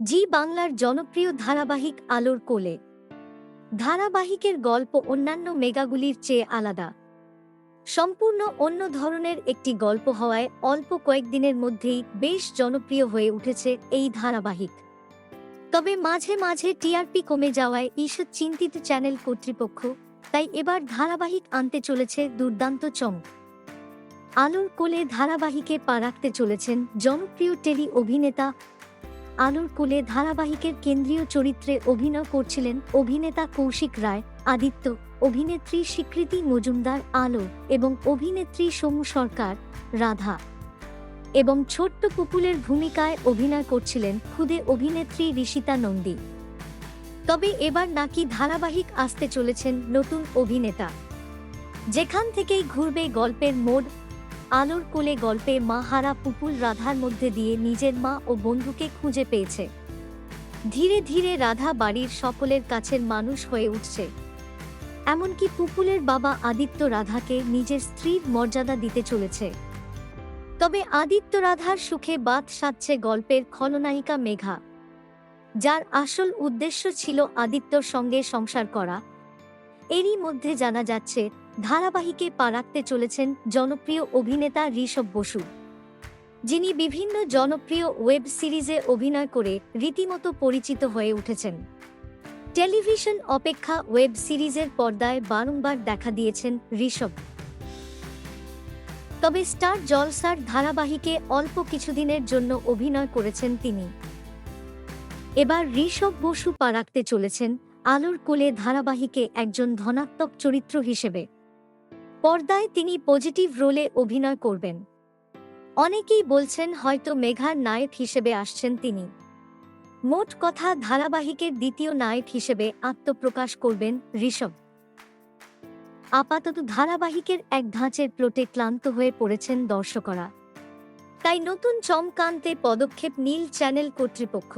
জি বাংলার জনপ্রিয় ধারাবাহিক আলোর কোলে। ধারাবাহিকের গল্প অন্যান্য মেগাগুলির চেয়ে আলাদা। সম্পূর্ণ অন্য ধরনের একটি গল্প হওয়ায় অল্প কয়েকদিনের মধ্যেই বেশ জনপ্রিয় হয়ে উঠেছে এই ধারাবাহিক। তবে মাঝে মাঝে টিআরপি কমে যাওয়ায় ঈষৎ চিন্তিত চ্যানেল কর্তৃপক্ষ, তাই এবার ধারাবাহিক আনতে চলেছে দুর্দান্ত চমক। আলোর কোলে ধারাবাহিকে পা রাখতে চলেছেন জনপ্রিয় টেলি অভিনেতা। আলোর কোলে ধারাবাহিকের কেন্দ্রীয় চরিত্রে অভিনয় করছিলেন অভিনেতা কৌশিক রায়, আদিত্য, অভিনেত্রী স্বীকৃতি মজুমদার আলো এবং অভিনেত্রী সোমু সরকার, রাধা। এবং ছোট্ট পুপুলের ভূমিকায় অভিনয় করছিলেন খুদে অভিনেত্রী ঋষিতা নন্দী। তবে এবার নাকি ধারাবাহিক আসতে চলেছেন নতুন অভিনেতা, যেখান থেকেই ঘুরবে গল্পের মোড়। আলোর কোলে গল্পে মা হারা পুপুল রাধার মধ্যে দিয়ে নিজের মা ও বন্ধুকে খুঁজে পেয়েছে। ধীরে ধীরে রাধা বাড়ির সকলের কাছের মানুষ হয়ে উঠছে। এমনকি পুপুলের বাবা আদিত্য রাধাকে নিজের স্ত্রীর মর্যাদা দিতে চলেছে। তবে আদিত্য রাধার সুখে বাত সাধছে গল্পের খলনায়িকা মেঘা, যার আসল উদ্দেশ্য ছিল আদিত্যর সঙ্গে সংসার করা। এরই মধ্যে জানা যাচ্ছে ধারাবাহিকে পা রাখতে চলেছেন জনপ্রিয় অভিনেতা ঋষভ বসু, যিনি বিভিন্ন জনপ্রিয় ওয়েব সিরিজে অভিনয় করে রীতিমতো পরিচিত হয়ে উঠেছেন। টেলিভিশন অপেক্ষা ওয়েব সিরিজের পর্দায় বারংবার দেখা দিয়েছেন ঋষভ। তবে স্টার জলসার ধারাবাহিকে অল্প কিছুদিনের জন্য অভিনয় করেছেন তিনি। এবার ঋষভ বসু পা রাখতে চলেছেন আলোর কোলে ধারাবাহিকে একজন ধনাত্মক চরিত্র হিসেবে। পর্দায় তিনি পজিটিভ রোলে অভিনয় করবেন। অনেকেই বলছেন হয়তো মেঘার নায়ক হিসেবে আসছেন তিনি। মোট কথা, ধারাবাহিকের দ্বিতীয় নায়ক হিসেবে আত্মপ্রকাশ করবেন ঋষভ। আপাতত ধারাবাহিকের এক ধাঁচের প্লটে ক্লান্ত হয়ে পড়েছেন দর্শকরা, তাই নতুন চমক আনতে পদক্ষেপ নীল চ্যানেল কর্তৃপক্ষ।